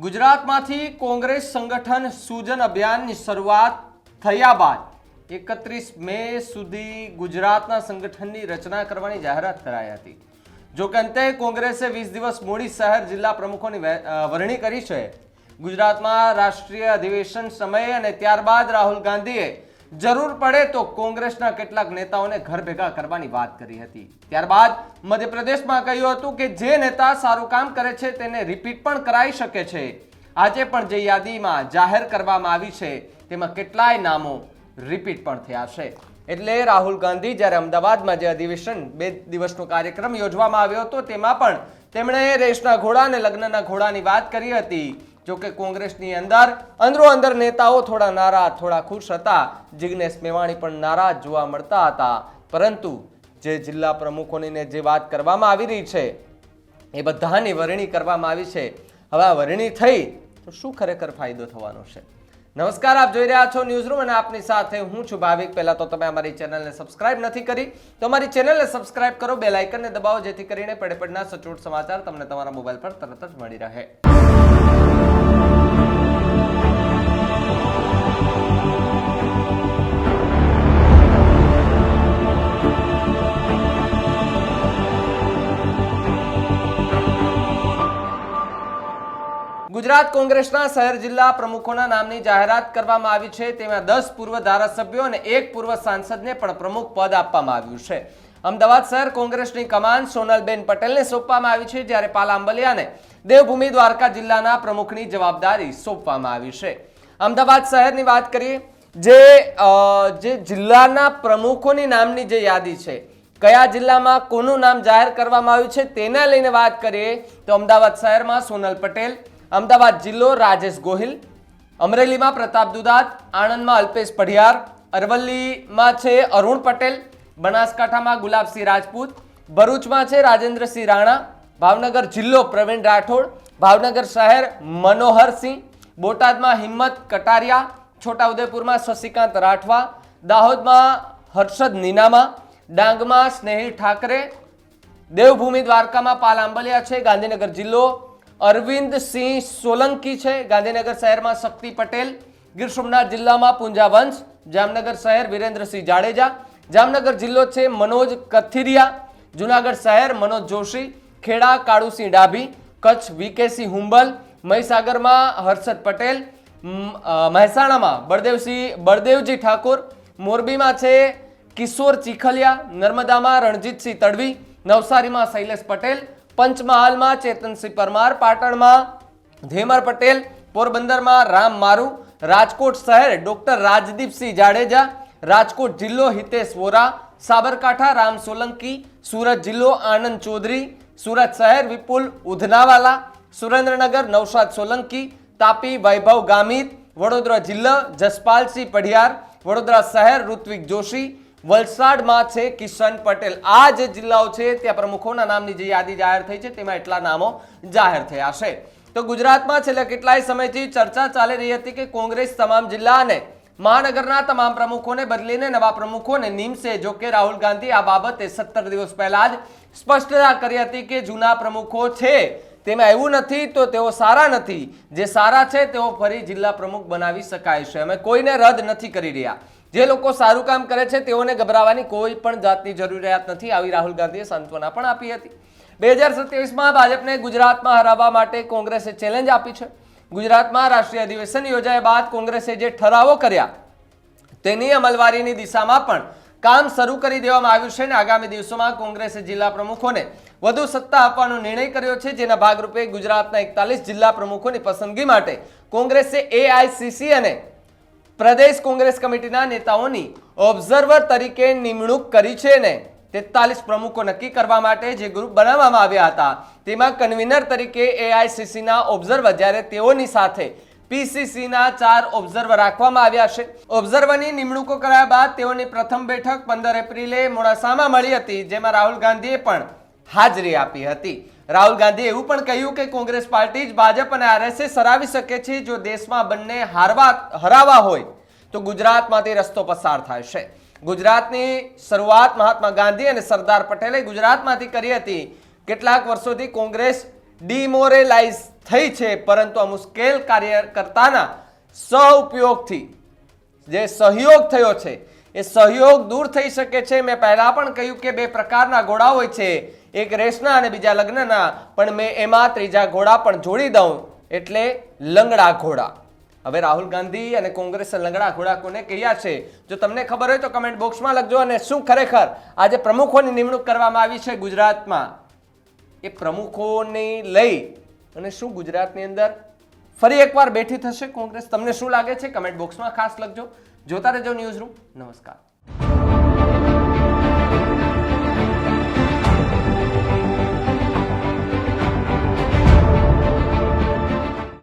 ગુજરાતમાંથી કોંગ્રેસ સંગઠન સૂજન અભિયાનની શરૂઆત થયા બાદ 31 મે સુધી ગુજરાતના સંગઠનની રચના કરવાની જાહેરાત કરાઈ હતી। જો કે અંતે કોંગ્રેસે 20 દિવસ મોડી શહેર જિલ્લા પ્રમુખોની વરણી કરી છે। ગુજરાતમાં રાષ્ટ્રીય અધિવેશન સમયે અને ત્યારબાદ રાહુલ ગાંધીએ જરૂર પડે તો કોંગ્રેસના કેટલાક નેતાઓને ઘર ભેગા કરવાની વાત કરી હતી। ત્યારબાદ મધ્યપ્રદેશમાં કહ્યું હતું કે જે નેતા સારું કામ કરે છે તેને રિપીટ પણ કરાઈ શકે છે। આજે પણ જે યાદીમાં જાહેર કરવામાં આવી છે તેમાં કેટલાય નામો રિપીટ પણ થયા છે। એટલે રાહુલ ગાંધી જ્યારે અમદાવાદમાં જે અધિવેશન 2 દિવસનો કાર્યક્રમ યોજવામાં આવ્યો હતો તેમાં પણ તેમણે રેસના ઘોડા અને લગ્નના ઘોડાની વાત કરી હતી। જો કે કોંગ્રેસની અંદર નેતાઓ થોડા નારાજ થોડા ખુશ હતા। જિગ્નેશ મેવાણી પણ નારાજ જોવા મળતા હતા। પરંતુ જે જિલ્લા પ્રમુખોની જે વાત કરવામાં આવી રહી છે એ બધાની વરણી કરવામાં આવી છે। હવે આ વરણી થઈ તો શું ખરેખર ફાયદો થવાનો છે? નમસ્કાર, આપ જોઈ રહ્યા છો ન્યૂઝરૂમ અને આપની સાથે હું છું ભાવિક। પહેલા તો તમે અમારી ચેનલને સબસ્ક્રાઇબ નથી કરી તો અમારી ચેનલને સબસ્ક્રાઇબ કરો, બેલ આઇકનને દબાવો જેથી કરીને પડેપડના સચોટ સમાચાર તમને તમારા મોબાઈલ પર તરત જ મળી રહે। ગુજરાત કોંગ્રેસના શહેર જિલ્લા પ્રમુખોના નામની જાહેરાત કરવામાં આવી છે। તેમાં 10 પૂર્વ ધારાસભ્યો અને 1 પૂર્વ સાંસદને પણ પ્રમુખ પદ આપવામાં આવ્યું છે। અમદાવાદ શહેર કોંગ્રેસની કમાન સોનલબેન પટેલને સોંપવામાં આવી છે, જ્યારે પાલા આંબલિયાને દેવભૂમિ દ્વારકા જિલ્લાના પ્રમુખની જવાબદારી સોંપવામાં આવી છે। અમદાવાદ શહેરની વાત કરીએ, જે જિલ્લાના પ્રમુખોની નામની જે યાદી છે, કયા જિલ્લામાં કોનું નામ જાહેર કરવામાં આવ્યું છે તેને લઈને વાત કરીએ તો અમદાવાદ શહેરમાં સોનલ પટેલ, અમદાવાદ જિલ્લો રાજેશ ગોહિલ, અમરેલીમાં પ્રતાપ દુધાત, આણંદમાં અલ્પેશ પઢિયાર, અરવલ્લીમાં છે અરુણ પટેલ, બનાસકાંઠામાં ગુલાબસિંહ રાજપૂત, ભરૂચમાં છે રાજેન્દ્રસિંહ રાણા, ભાવનગર જિલ્લો પ્રવીણ રાઠોડ, ભાવનગર શહેર મનોહરસિંહ, બોટાદમાં હિંમત કટારિયા, છોટાઉદેપુરમાં શશિકાંત રાઠવા, દાહોદમાં હર્ષદ નીનામા, ડાંગમાં સ્નેહિલ ઠાકરે, દેવભૂમિ દ્વારકામાં પાલ આંબલિયા છે, ગાંધીનગર જિલ્લો અરવિંદ સિંહ સોલંકી છે, ગાંધીનગર શહેરમાં શક્તિ પટેલ, ગીર સોમનાથ જિલ્લામાં પૂંજા વંશ, જામનગર શહેર વિરેન્દ્રસિંહ જાડેજા, જામનગર જિલ્લો છે મનોજ કથિરિયા, જુનાગઢ શહેર મનોજ જોશી, ખેડા કાળુસિંહ ડાભી, કચ્છ વીકેસિંહ હુંબલ, મહીસાગરમાં હર્ષદ પટેલ, મહેસાણામાં બળદેવજી ઠાકોર, મોરબીમાં છે કિશોર ચીખલિયા, નર્મદામાં રણજીતસિંહ તડવી, નવસારીમાં શૈલેષ પટેલ, પંચમહાલમાં ચેતનસિંહ પરમાર, પાટણમાં ધેમર પટેલ, પોરબંદરમાં રામ મારુ, રાજકોટ શહેર ડોક્ટર રાજદીપસિંહ જાડેજા, રાજકોટ જિલ્લો હિતેશ વોરા, સાબરકાંઠા રામ સોલંકી, સુરત જિલ્લો આનંદ ચૌધરી, સુરત શહેર વિપુલ ઉધનાવાલા, સુરેન્દ્રનગર નૌશાદ સોલંકી, તાપી વૈભવ ગામિત, વડોદરા જિલ્લો જસપાલસિંહ પઢિયાર, વડોદરા શહેર ઋત્વિક જોશી, વલસાડમાં છે કિશન પટેલ। આ જે જિલ્લાઓ છે ત્યાં પ્રમુખોના નામની જે યાદી જાહેર થઈ છે તેમાં એટલા નામો જાહેર થયા છે। તો ગુજરાતમાં છેલ્લા કેટલાય સમયથી ચર્ચા ચાલી રહી હતી કે કોંગ્રેસ તમામ જિલ્લા અને મહાનગરના તમામ પ્રમુખોને બદલીને નવા પ્રમુખોને નિમશે। જો કે રાહુલ ગાંધી આ બાબતે 17 દિવસ પહેલા જ સ્પષ્ટતા કરી હતી કે જૂના પ્રમુખો છે તેમાં એવું નથી તો તેઓ સારા નથી, જે સારા છે તેઓ ફરી જિલ્લા પ્રમુખ બનાવી શકાય છે। અમે કોઈને રદ નથી કરી રહ્યા, જે લોકો સારું કામ કરે છે તેઓને ગભરાવાની કોઈ પણ જાતની જરૂરિયાત નથી, આવી રાહુલ ગાંધીએ સાંત્વના પણ આપી હતી। 2027માં ભાજપને ગુજરાતમાં હરાવવા માટે કોંગ્રેસે ચેલેન્જ આપી છે। ગુજરાતમાં રાષ્ટ્રીય અધિવેશન યોજાયા બાદ કોંગ્રેસે જે ઠરાવો કર્યા તેની અમલવારીની દિશામાં પણ કામ શરૂ કરી દેવામાં આવ્યું છે અને આગામી દિવસોમાં કોંગ્રેસે જિલ્લા પ્રમુખોને વધુ સત્તા આપવાનો નિર્ણય કર્યો છે, જેના ભાગરૂપે ગુજરાતના 41 જિલ્લા પ્રમુખોની પસંદગી માટે કોંગ્રેસે એઆઈસીસી અને પ્રદેશ કોંગ્રેસ કમિટીના નેતાઓની ઓબ્ઝર્વર તરીકે નિમણૂક કરી છે ને 43 પ્રમુખો નક્કી કરવા માટે જે ગ્રુપ બનાવવામાં આવ્યા હતા તેમાં કન્વીનર તરીકે એઆઈસીસીના ઓબ્ઝર્વર, જ્યારે તેઓની સાથે પીસીસીના 4 ઓબ્ઝર્વર રાખવામાં આવ્યા છે। ઓબ્ઝર્વરની નિમણૂકો કરાયા બાદ તેઓની પ્રથમ બેઠક 15 એપ્રિલે મોડાસામાં મળી હતી, જેમાં રાહુલ ગાંધીએ પણ હાજરી આપી હતી। રાહુલ ગાંધીએ એવું પણ કહ્યું કે કોંગ્રેસ પાર્ટી જ ભાજપ અને આરએસએસ હરાવી શકે છે। જો દેશમાં બંને હરાવા હોય તો ગુજરાતમાંથી રસ્તો પસાર થાય છે। ગુજરાતની શરૂઆત મહાત્મા ગાંધી અને સરદાર પટેલે ગુજરાતમાંથી કરી હતી। કેટલાક વર્ષોથી કોંગ્રેસ ડિમોરલાઇઝ થઈ છે, પરંતુ આ મુશ્કેલ કાર્યકર્તાના સહઉપયોગથી જે સહયોગ થયો છે એ સહયોગ દૂર થઈ શકે છે. મેં પહેલા પણ કહ્યું કે બે પ્રકારના ઘોડા હોય છે, એક રેસના અને બીજા લગ્નના, પણ મેં એમાં ત્રીજા ઘોડા પણ જોડી દઉં એટલે લંગડા ઘોડા. હવે રાહુલ ગાંધી અને કોંગ્રેસે લંગડા ઘોડા કોને કહ્યા છે? જો તમને ખબર હોય તો કમેન્ટ બોક્સમાં લખજો. અને શું ખરેખર આજે પ્રમુખોની નિમણૂક કરવામાં આવી છે ગુજરાતમાં, એ પ્રમુખોને લઈ અને શું ગુજરાતની અંદર ફરી એકવાર બેઠી થશે કોંગ્રેસ? તમને શું લાગે છે? કમેન્ટ બોક્સમાં ખાસ લખજો. જોતા રહેજો ન્યૂઝરૂમ. નમસ્કાર.